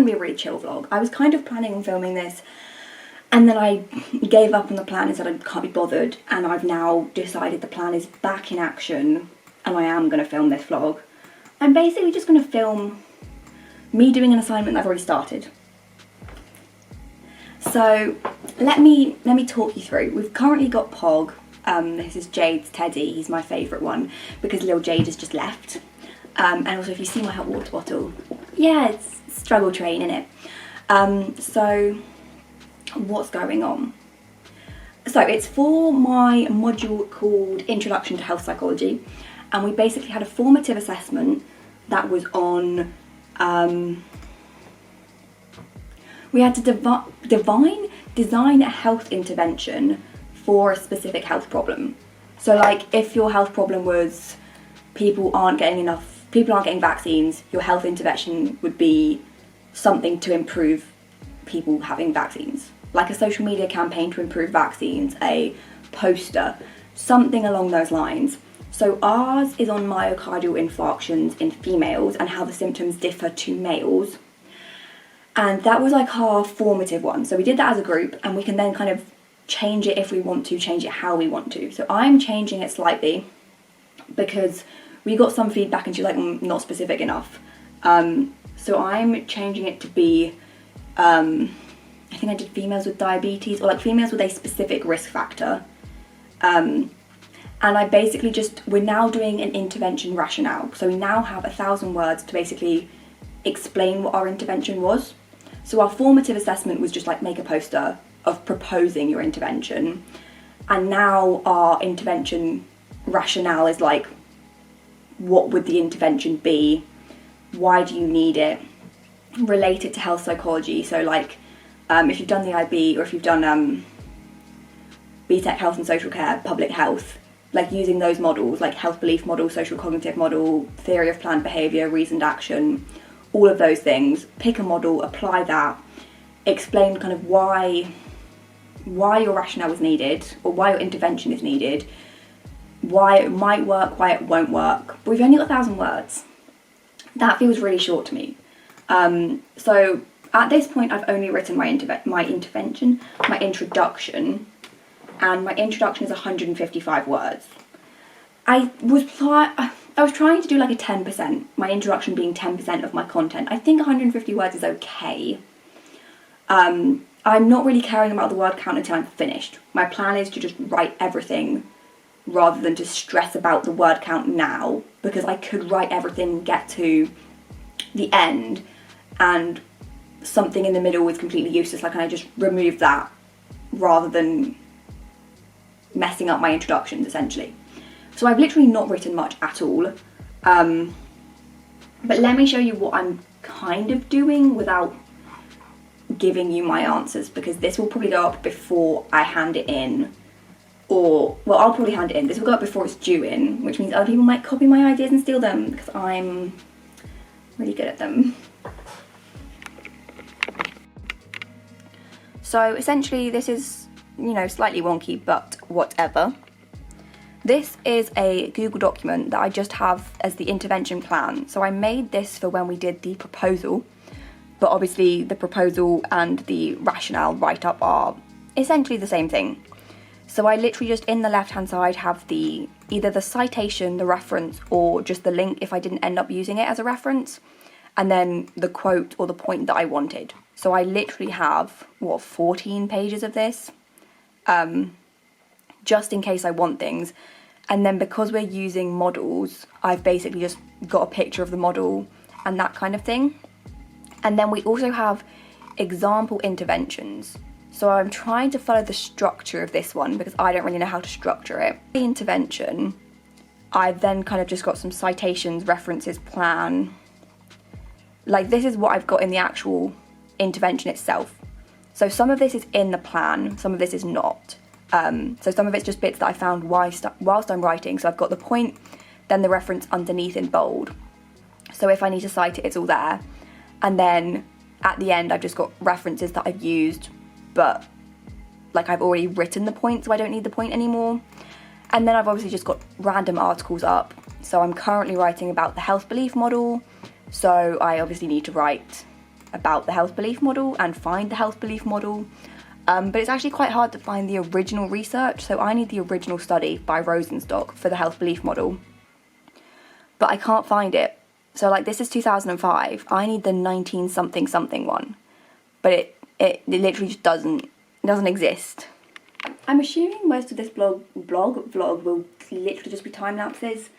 going to be a really chill vlog. I was kind of planning on filming this, and then I gave up on the plan and said I can't be bothered, and I've now decided the plan is back in action and I am going to film this vlog. I'm basically just going to film me doing an assignment that I've already started. So let me talk you through. We've currently got Pog. This is Jade's teddy. He's my favourite one because little Jade has just left. And also, if you see my hot water bottle, yeah, it's struggle train, innit? So what's going on? So it's for my module called Introduction to Health Psychology, and we basically had a formative assessment that was on, we had to design a health intervention for a specific health problem. So like, if your health problem was people aren't getting vaccines, your health intervention would be something to improve people having vaccines. Like a social media campaign to improve vaccines, a poster, something along those lines. So ours is on myocardial infarctions in females and how the symptoms differ to males. And that was like our formative one. So we did that as a group, and we can then kind of change it if we want to, change it how we want to. So I'm changing it slightly because we got some feedback and she's like, not specific enough. So I'm changing it to be, I think I did females with diabetes, or like females with a specific risk factor. And I basically we're now doing an intervention rationale. So we now have 1,000 words to basically explain what our intervention was. So our formative assessment was just like make a poster of proposing your intervention. And now our intervention rationale is like, what would the intervention be? Why do you need it? Relate it to health psychology. So like, if you've done the IB, or if you've done BTEC Health and Social Care, Public Health, like using those models, like health belief model, social cognitive model, theory of planned behaviour, reasoned action, all of those things, pick a model, apply that, explain kind of why your rationale is needed, or why your intervention is needed, why it might work, why it won't work. But we've only got 1,000 words. That feels really short to me. So at this point, I've only written my introduction, and my introduction is 155 words. I was trying to do like a 10%, my introduction being 10% of my content. I think 150 words is okay. I'm not really caring about the word count until I'm finished. My plan is to just write everything rather than to stress about the word count now, because I could write everything, get to the end, and something in the middle is completely useless. Like, can I just remove that rather than messing up my introductions, essentially? So I've literally not written much at all. But let me show you what I'm kind of doing without giving you my answers, because this will probably go up before I hand it in. Or, well, I'll probably hand it in. This will go up before it's due in, which means other people might copy my ideas and steal them, because I'm really good at them. So essentially this is, slightly wonky, but whatever. This is a Google document that I just have as the intervention plan. So I made this for when we did the proposal, but obviously the proposal and the rationale write-up are essentially the same thing. So I literally just, in the left-hand side, have either the citation, the reference, or just the link if I didn't end up using it as a reference, and then the quote or the point that I wanted. So I literally have, 14 pages of this, just in case I want things. And then because we're using models, I've basically just got a picture of the model and that kind of thing. And then we also have example interventions. So I'm trying to follow the structure of this one because I don't really know how to structure it. The intervention, I've then kind of just got some citations, references, plan. Like, this is what I've got in the actual intervention itself. So some of this is in the plan, some of this is not. So some of it's just bits that I found whilst I'm writing. So I've got the point, then the reference underneath in bold. So if I need to cite it, it's all there. And then at the end, I've just got references that I've used, but like I've already written the point, so I don't need the point anymore. And then I've obviously just got random articles up. So I'm currently writing about the health belief model. So I obviously need to write about the health belief model and find the health belief model, but it's actually quite hard to find the original research, so I need the original study by Rosenstock for the health belief model, but I can't find it. So like, this is 2005, I need the 19 something something one, but it literally just doesn't exist. I'm assuming most of this vlog will literally just be time lapses.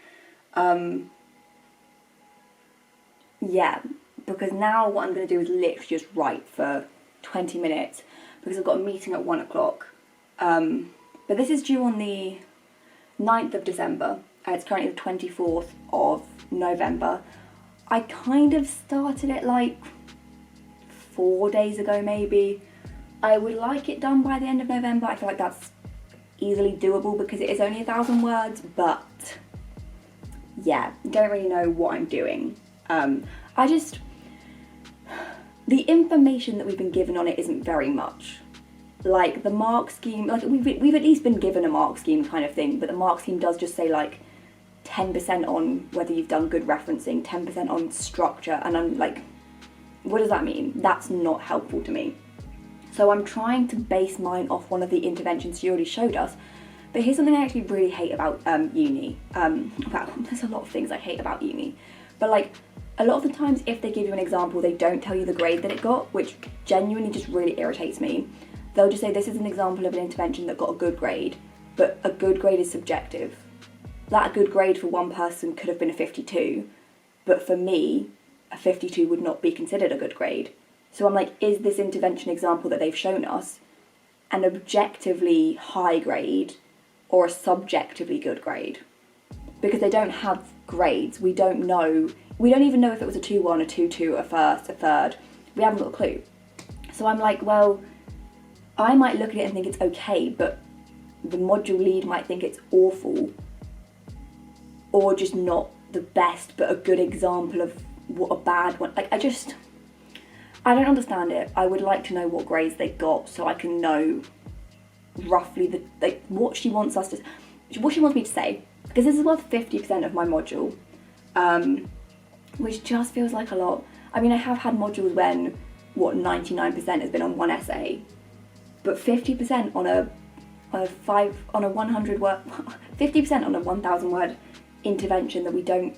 Yeah, because now what I'm going to do is literally just write for 20 minutes because I've got a meeting at 1 o'clock. But this is due on the 9th of December. It's currently the 24th of November. I kind of started it like 4 days ago maybe. I would like it done by the end of November. I feel like that's easily doable because it is only 1,000 words, but yeah, don't really know what I'm doing. The information that we've been given on it isn't very much. Like the mark scheme, like we've at least been given a mark scheme kind of thing, but the mark scheme does just say like 10% on whether you've done good referencing, 10% on structure, and I'm like, what does that mean? That's not helpful to me. So I'm trying to base mine off one of the interventions she already showed us. But here's something I actually really hate about uni. Well, there's a lot of things I hate about uni. But like, a lot of the times if they give you an example, they don't tell you the grade that it got, which genuinely just really irritates me. They'll just say this is an example of an intervention that got a good grade, but a good grade is subjective. That good grade for one person could have been a 52, but for me, a 52 would not be considered a good grade. So I'm like, is this intervention example that they've shown us an objectively high grade or a subjectively good grade? Because they don't have grades. We don't even know if it was a 2-1, a 2-2, a first, a third. We haven't got a clue. So I'm like, well, I might look at it and think it's okay, but the module lead might think it's awful, or just not the best, but a good example of what a bad one. Like, I don't understand it. I would like to know what grades they got so I can know roughly what she wants me to say. Because this is worth 50% of my module, which just feels like a lot. I mean, I have had modules when 99% has been on one essay, but 50% on a 100 word, 50% on a 1,000 word intervention that we don't.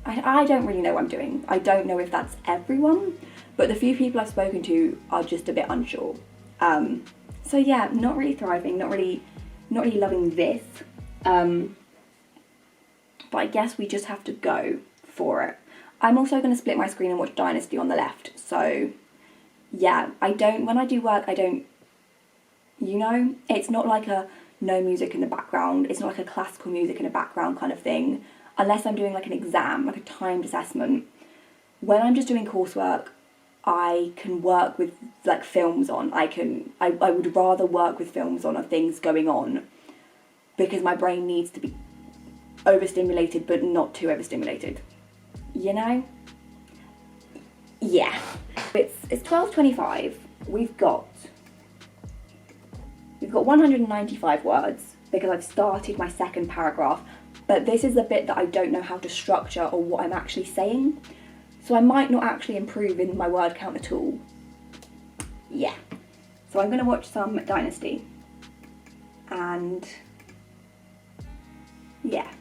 I don't really know what I'm doing. I don't know if that's everyone, but the few people I've spoken to are just a bit unsure. So yeah, not really thriving, not really loving this. But I guess we just have to go for it. I'm also going to split my screen and watch Dynasty on the left. So yeah, when I do work, it's not like a no music in the background. It's not like a classical music in the background kind of thing. Unless I'm doing like an exam, like a timed assessment. When I'm just doing coursework, I can work with like films on. I would rather work with films on of things going on because my brain needs to be overstimulated but not too overstimulated. You know? Yeah. It's 12:25. We've got 195 words because I've started my second paragraph, but this is the bit that I don't know how to structure or what I'm actually saying. So I might not actually improve in my word count at all. Yeah. So I'm going to watch some Dynasty. And yeah.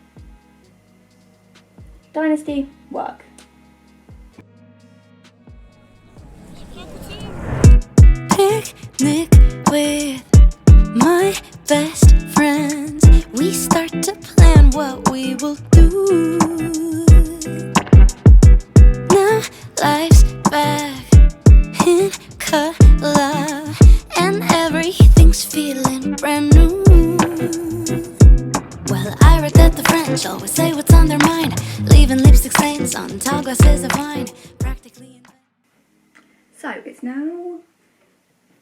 Dynasty, work. Picnic with my best friends. We start to plan what we will do. Now life's back in color and everything's feeling brand new. Well, I read that the French always say what's on their mind, leaving lipstick stains on tall glasses of wine. Practically. So it's now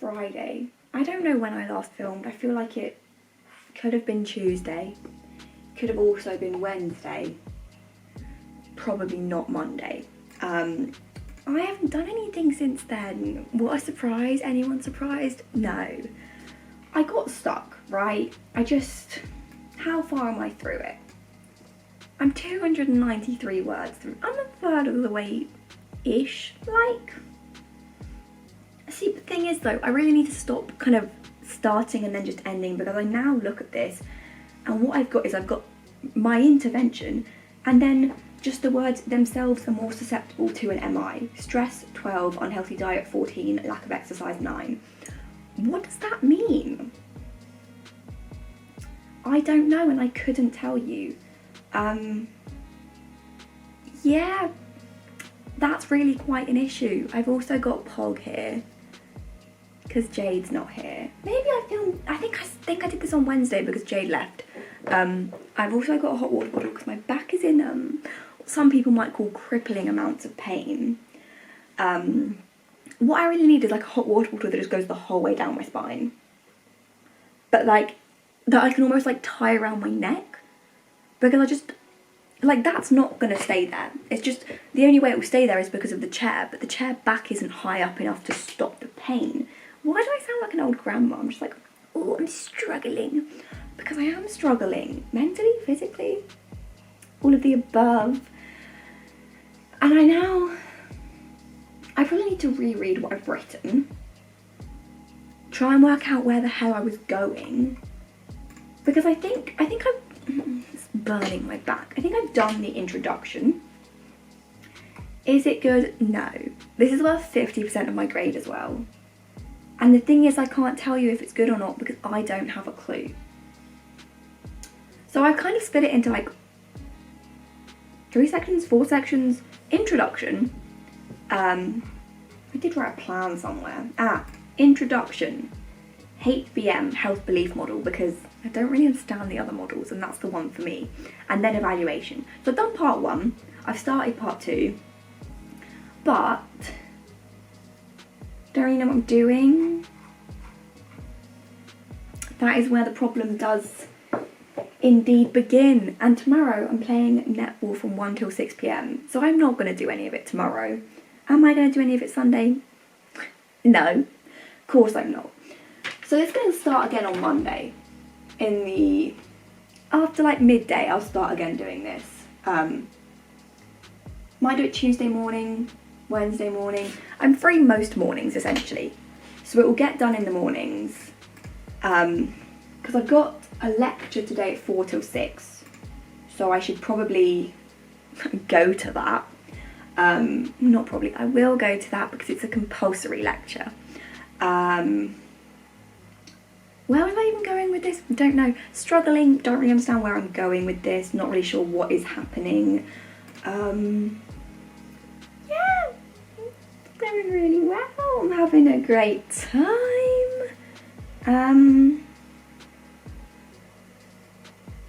Friday. I don't know when I last filmed. I feel like it could have been Tuesday. Could have also been Wednesday. Probably not Monday. I haven't done anything since then. What a surprise. Anyone surprised? No. I got stuck, right? How far am I through it? I'm 293 words through. I'm a third of the way-ish, like. See, the thing is though, I really need to stop kind of starting and then just ending, because I now look at this and what I've got is I've got my intervention and then just the words themselves are more susceptible to an MI. Stress 12, unhealthy diet 14, lack of exercise 9. What does that mean? I don't know, and I couldn't tell you. Yeah, that's really quite an issue. I've also got Pog here because Jade's not here. Maybe I think I did this on Wednesday because Jade left. I've also got a hot water bottle because my back is in what some people might call crippling amounts of pain. What I really need is like a hot water bottle that just goes the whole way down my spine, but like that I can almost like tie around my neck, because I just like that's not gonna stay there. It's just the only way it will stay there is because of the chair, but the chair back isn't high up enough to stop the pain. Why do I sound like an old grandma? I'm just like, oh, I'm struggling, because I am struggling mentally, physically, all of the above. And I probably need to reread what I've written, try and work out where the hell I was going, because I think I've, it's burning my back. I think I've done the introduction. Is it good? No. This is worth 50% of my grade as well. And the thing is, I can't tell you if it's good or not because I don't have a clue. So I've kind of split it into like 3 sections, 4 sections. Introduction. I did write a plan somewhere. Introduction. HBM, health belief model, because I don't really understand the other models and that's the one for me. And then evaluation. So I've done part 1, I've started part 2, but don't really know what I'm doing. That is where the problem does indeed begin. And tomorrow I'm playing netball from 1 till 6 p.m. So I'm not going to do any of it tomorrow. Am I going to do any of it Sunday? No, of course I'm not. So it's going to start again on Monday. After like midday, I'll start again doing this. Might do it Tuesday morning, Wednesday morning. I'm free most mornings essentially. So it will get done in the mornings. Because I've got a lecture today at 4 till 6. So I should probably go to that. Not probably, I will go to that because it's a compulsory lecture. Where was I even going with this? Don't know. Struggling, don't really understand where I'm going with this, not really sure what is happening. Yeah, it's going really well. I'm having a great time.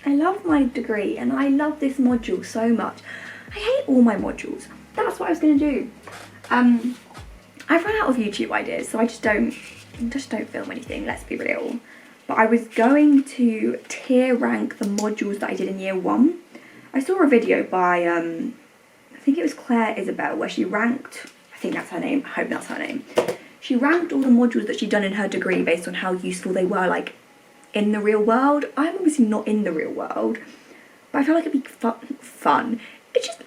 I love my degree and I love this module so much. I hate all my modules. That's what I was going to do. I've run out of YouTube ideas, so I just don't film anything, let's be real. But I was going to tier rank the modules that I did in year 1. I saw a video by, I think it was Claire Isabel, where she ranked, I think that's her name, I hope that's her name. She ranked all the modules that she'd done in her degree based on how useful they were, like, in the real world. I'm obviously not in the real world, but I feel like it'd be fun. It's just,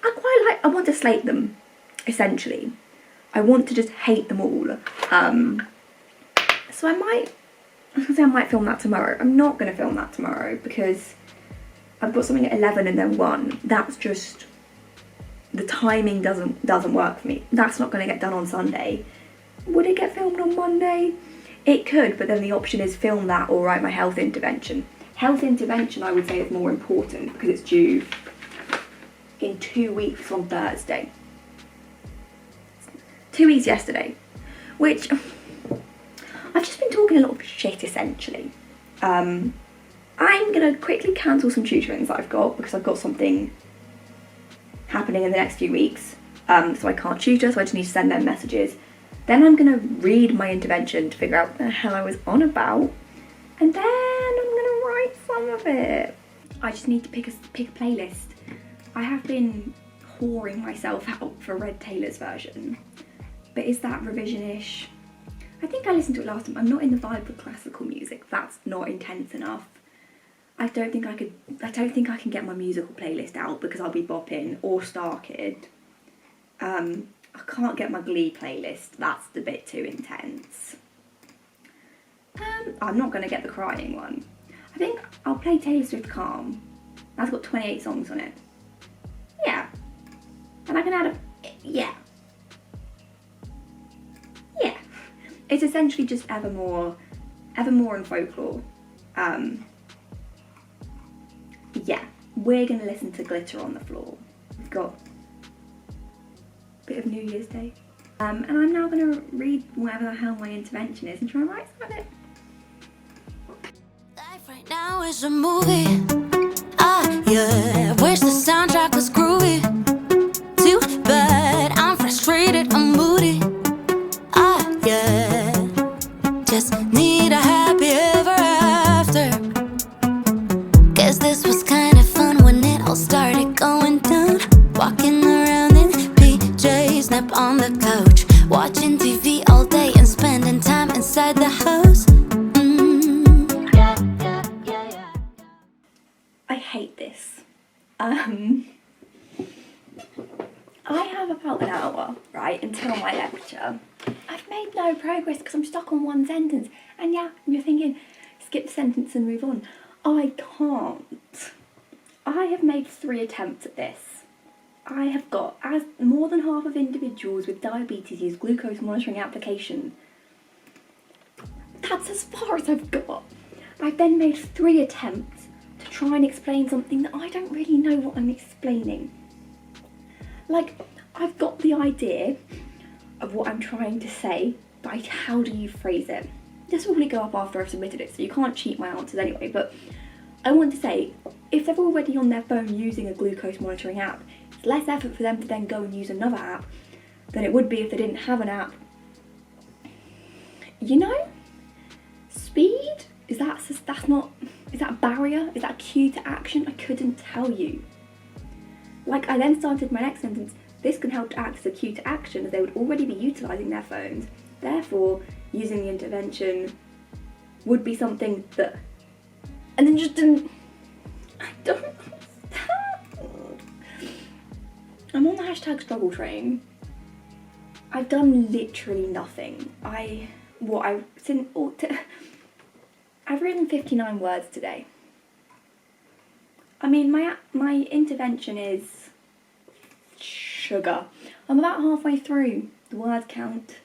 I want to slate them, essentially. I want to just hate them all. So I might film that tomorrow. I'm not going to film that tomorrow because I've got something at 11 and then 1. That's just, the timing doesn't work for me. That's not going to get done on Sunday. Would it get filmed on Monday? It could, but then the option is film that or write my health intervention. Health intervention, I would say, is more important because it's due in 2 weeks on Thursday. 2 weeks yesterday, which I've just been talking a lot of shit essentially. I'm gonna quickly cancel some tutorings that I've got because I've got something happening in the next few weeks. So I can't tutor, so I just need to send them messages. Then I'm gonna read my intervention to figure out what the hell I was on about, and then I'm gonna write some of it. I just need to pick a playlist. I have been whoring myself out for Red Taylor's version. But is that revision-ish? I think I listened to it last time. I'm not in the vibe for classical music. That's not intense enough. I don't think I can get my musical playlist out because I'll be bopping or Star Kid. I can't get my Glee playlist. That's a bit too intense. I'm not going to get the crying one. I think I'll play Taylor Swift Calm. That's got 28 songs on it. Yeah. And I can add a... Yeah. Yeah. It's essentially just Evermore and Folklore. Yeah. We're going to listen to Glitter on the Floor. We've got a bit of New Year's Day. And I'm now going to read whatever the hell my intervention is and try and write some of it. Life right now is a movie. Yeah. Wish the soundtrack was groovy. Too bad I'm frustrated, I'm moody. Yeah. Just need a happy ever after. Guess this was kind of fun when it all started going down. Walking around in PJs, nap on the couch, watching TV all day and spending time inside the house. I hate this. I have about an hour, right, until my lecture. I've made no progress because I'm stuck on one sentence. And yeah, you're thinking, skip the sentence and move on. I can't. I have made 3 attempts at this. I have got, as more than half of individuals with diabetes use glucose monitoring application. That's as far as I've got. I've then made 3 attempts to try and explain something that I don't really know what I'm explaining. Like, I've got the idea of what I'm trying to say, but how do you phrase it? This will probably go up after I've submitted it, so you can't cheat my answers anyway, but I want to say, if they're already on their phone using a glucose monitoring app, it's less effort for them to then go and use another app than it would be if they didn't have an app. You know? Speed? Is that a barrier? Is that a cue to action? I couldn't tell you. Like, I then started my next sentence, this can help to act as a cue to action as they would already be utilising their phones. Therefore, using the intervention would be something that... And then just didn't... I don't understand. I'm on the hashtag struggle train. I've done literally nothing. I've written 59 words today. I mean, my intervention is sugar. I'm about halfway through the word count.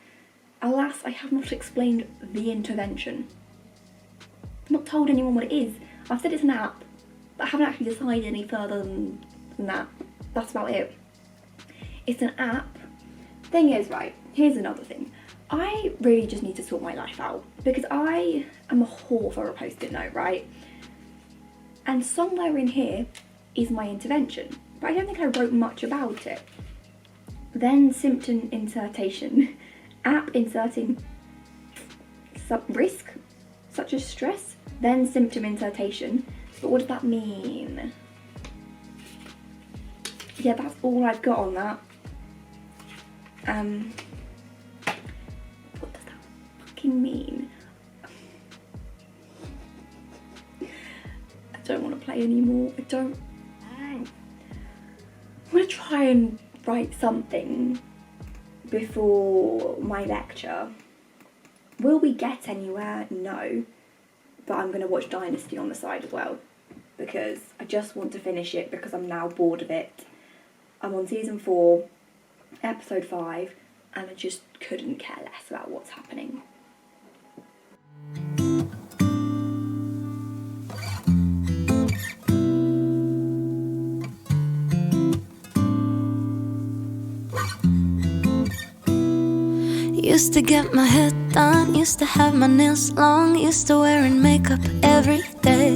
Alas, I have not explained the intervention. I've not told anyone what it is. I've said it's an app, but I haven't actually decided any further than that. That's about it. It's an app. Thing is, right, here's another thing. I really just need to sort my life out because I am a whore for a post-it note, right? And somewhere in here is my intervention, but I don't think I wrote much about it. Then symptom insertion, app inserting risk, such as stress, then symptom insertion. But what does that mean? Yeah, that's all I've got on that. What does that fucking mean? I don't want to play anymore. I'm gonna try and write something before my lecture. Will we get anywhere? No. But I'm gonna watch Dynasty on the side as well because I just want to finish it because I'm now bored of it. I'm on season 4, episode 5, and I just couldn't care less about what's happening. Used to get my hair done, used to have my nails long, used to wearing makeup every day.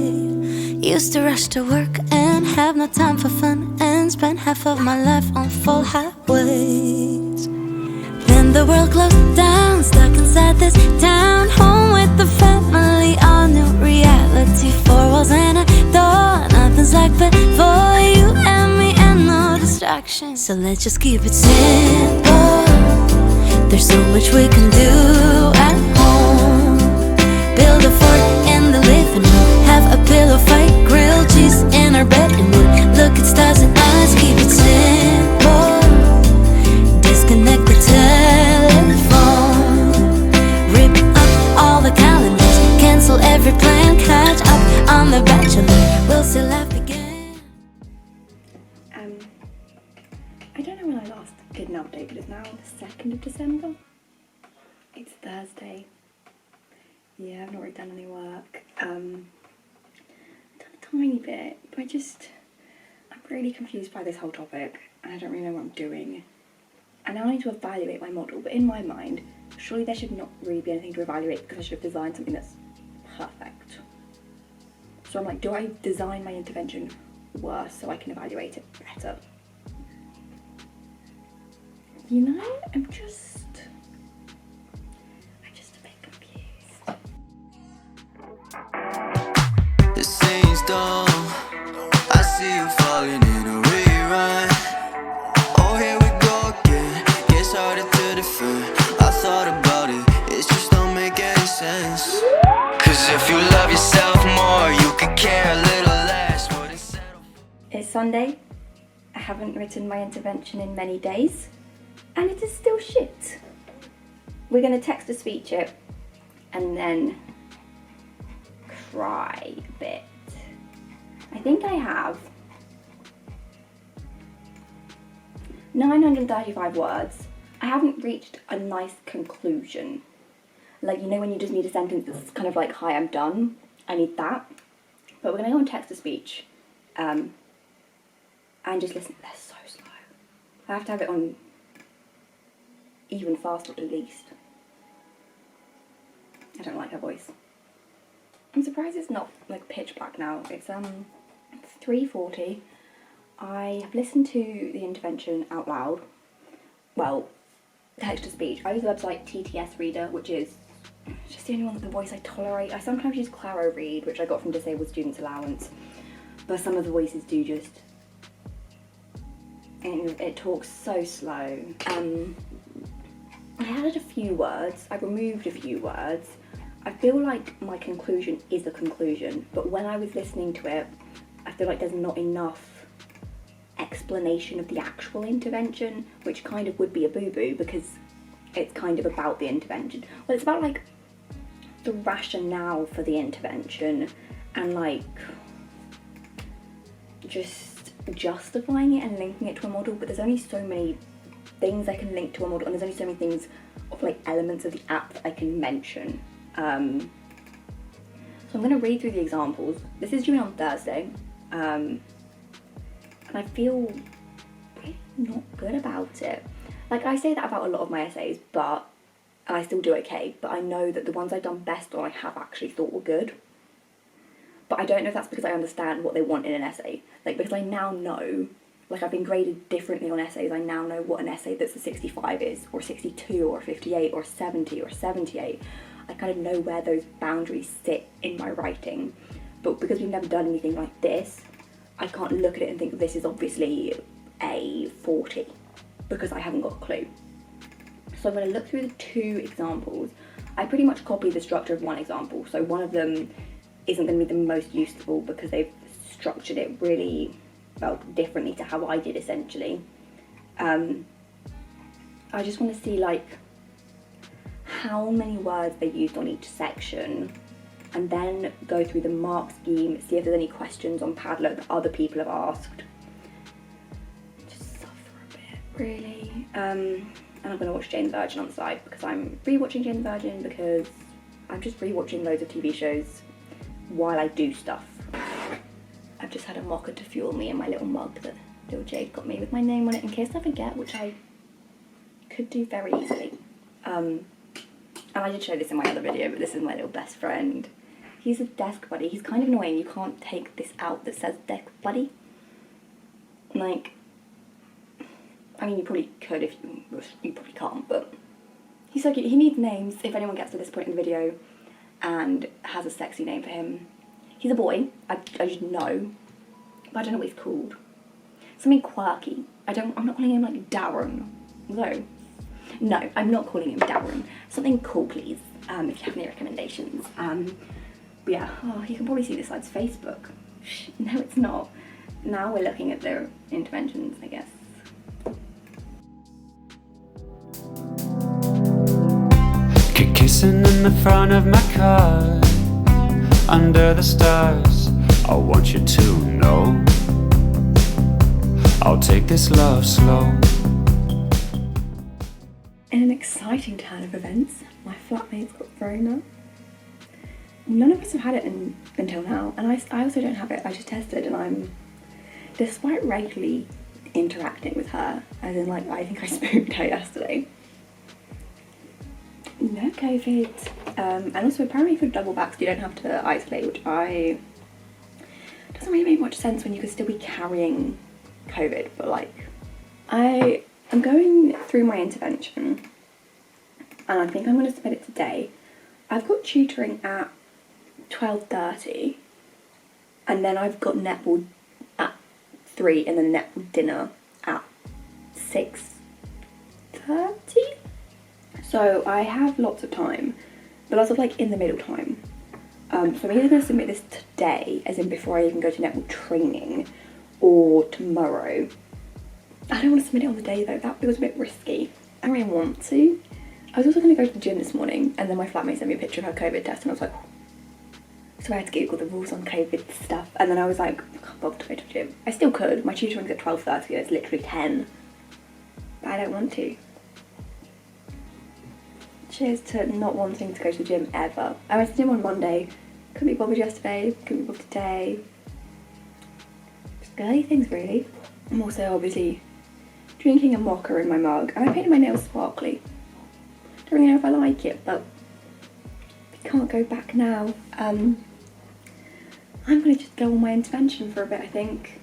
Used to rush to work and have no time for fun and spend half of my life on full highways. Then the world closed down, stuck inside this town, home with the family, all new reality, 4 walls and a door. Nothing's like before, you and me and no distractions. So let's just keep it simple. There's so much we can do at home. Build a fort in the living room, have a pillow fight, grilled cheese in our bedroom. Look at stars and eyes, keep it simple. Disconnect now? The 2nd of December? It's Thursday. Yeah, I've not really done any work. I've done a tiny bit, but I'm really confused by this whole topic, and I don't really know what I'm doing. I now need to evaluate my model, but in my mind, surely there should not really be anything to evaluate because I should have designed something that's perfect. So I'm like, do I design my intervention worse so I can evaluate it better? You know, I'm just a bit confused. The scene's done. I see you falling in a rerun. Oh, here we go again. Gets harder to defend. I thought about it, it just don't make any sense. Cause if you love yourself more, you could care a little less. It's Sunday. I haven't written my intervention in many days, and it is still shit. We're gonna text to speech it and then cry a bit. I think I have 935 words. I haven't reached a nice conclusion. Like, you know when you just need a sentence that's kind of like, hi, I'm done. I need that. But we're gonna go on text to speech and just listen. They're so slow. I have to have it on even faster at least. I don't like her voice. I'm surprised it's not like pitch black now. It's 3:40. I have listened to the intervention out loud. Well, text to speech. I use the website TTS Reader, which is just the only one with the voice I tolerate. I sometimes use Claro Read, which I got from Disabled Students Allowance, but some of the voices do just, and it talks so slow. I added a few words, I removed a few words. I feel like my conclusion is a conclusion, but when I was listening to it, I feel like there's not enough explanation of the actual intervention, which kind of would be a boo-boo because it's kind of about the intervention. Well, it's about like the rationale for the intervention and like just justifying it and linking it to a model, but there's only so many things I can link to a model, and there's only so many things of like elements of the app that I can mention. So I'm going to read through the examples. This is due on Thursday, and I feel really not good about it. Like, I say that about a lot of my essays, and I still do okay, but I know that the ones I've done best on I have actually thought were good. But I don't know if that's because I understand what they want in an essay. Like, because I now know, like, I've been graded differently on essays, I now know what an essay that's a 65 is, or 62, or 58, or 70, or 78. I kind of know where those boundaries sit in my writing. But because we've never done anything like this, I can't look at it and think this is obviously a 40, because I haven't got a clue. So I'm going to look through the two examples. I pretty much copied the structure of one example, so one of them isn't going to be the most useful because they've structured it really, well, differently to how I did essentially. I just want to see like how many words they used on each section, and then go through the mark scheme, see if there's any questions on Padlet that other people have asked. Just suffer a bit, really. And I'm going to watch Jane the Virgin on the side because I'm rewatching Jane the Virgin because I'm just rewatching loads of TV shows while I do stuff. I've just had a mocha to fuel me in my little mug that little Jade got me with my name on it in case I forget, which I could do very easily. And I did show this in my other video, but this is my little best friend. He's a desk buddy. He's kind of annoying. You can't take this out that says desk buddy. Like, I mean, you probably could if you probably can't, but he's so cute. He needs names if anyone gets to this point in the video and has a sexy name for him. He's a boy, I just know, but I don't know what he's called. Something quirky. I'm not calling him like Darren, though. No, I'm not calling him Darren. Something cool, please, if you have any recommendations. But yeah, you can probably see this side's Facebook. No, it's not. Now we're looking at their interventions, I guess. Kissing in the front of my car, under the stars. I want you to know I'll take this love slow. exciting turn of events. My flatmate's got Rona. None of us have had it until now, and I also don't have it. I just tested, and I'm, despite regularly interacting with her, as in like I think I spooked her yesterday. No COVID, and also apparently for double vax you don't have to isolate, which doesn't really make much sense when you could still be carrying COVID. But like, I am going through my intervention, and I think I'm going to submit it today. I've got tutoring at 12:30, and then I've got netball at 3, and then netball dinner at 6:30. So I have lots of time, but lots of like in the middle time. So I'm either going to submit this today, as in before I even go to netball training, or tomorrow. I don't want to submit it on the day though, that feels a bit risky. I don't really want to. I was also going to go to the gym this morning, and then my flatmate sent me a picture of her COVID test, and I was like, so I had to Google the rules on COVID stuff, and then I was like, I can't bother to go to the gym. I still could, my tutoring's at 12:30, and it's literally 10. But I don't want to. Cheers to not wanting to go to the gym ever. I went to the gym on Monday, couldn't be bothered yesterday, couldn't be bothered today. Just girly things really. I'm also obviously drinking a mocha in my mug, and I painted my nails sparkly. Don't really know if I like it, but I can't go back now. I'm gonna just go on my intervention for a bit, I think.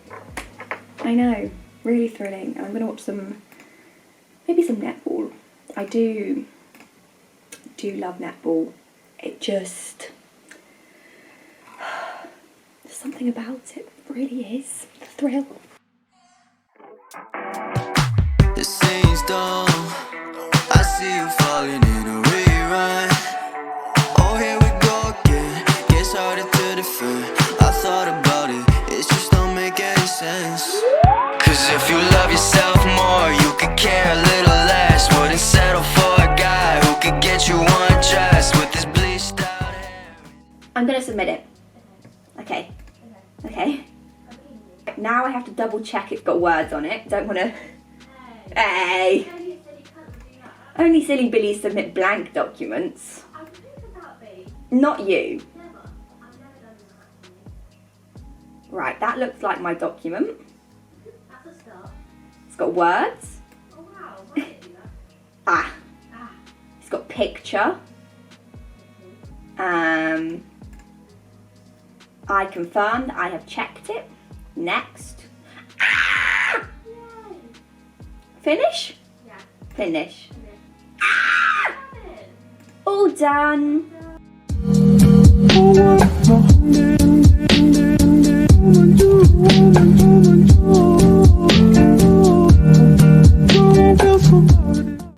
I know, really thrilling. And I'm gonna watch maybe some netball. I do love netball. It just, there's something about it, really is. The thrill. The scene's done. I see you falling in a rerun. Oh, here we go again. Gets harder to defend. I thought about it, it just don't make any sense. Cause if you love yourself more, you could care a little less. Wouldn't settle for a guy who could get you undressed with his bleached out hair. I'm gonna submit it. Okay. Okay. Now I have to double check it's got words on it. Don't wanna. Hey! Only silly billies submit blank documents. Not you. Right, that looks like my document. It's got words. It's got picture. I confirm that I have checked it. Next. Finish? Yeah. Finish. All done.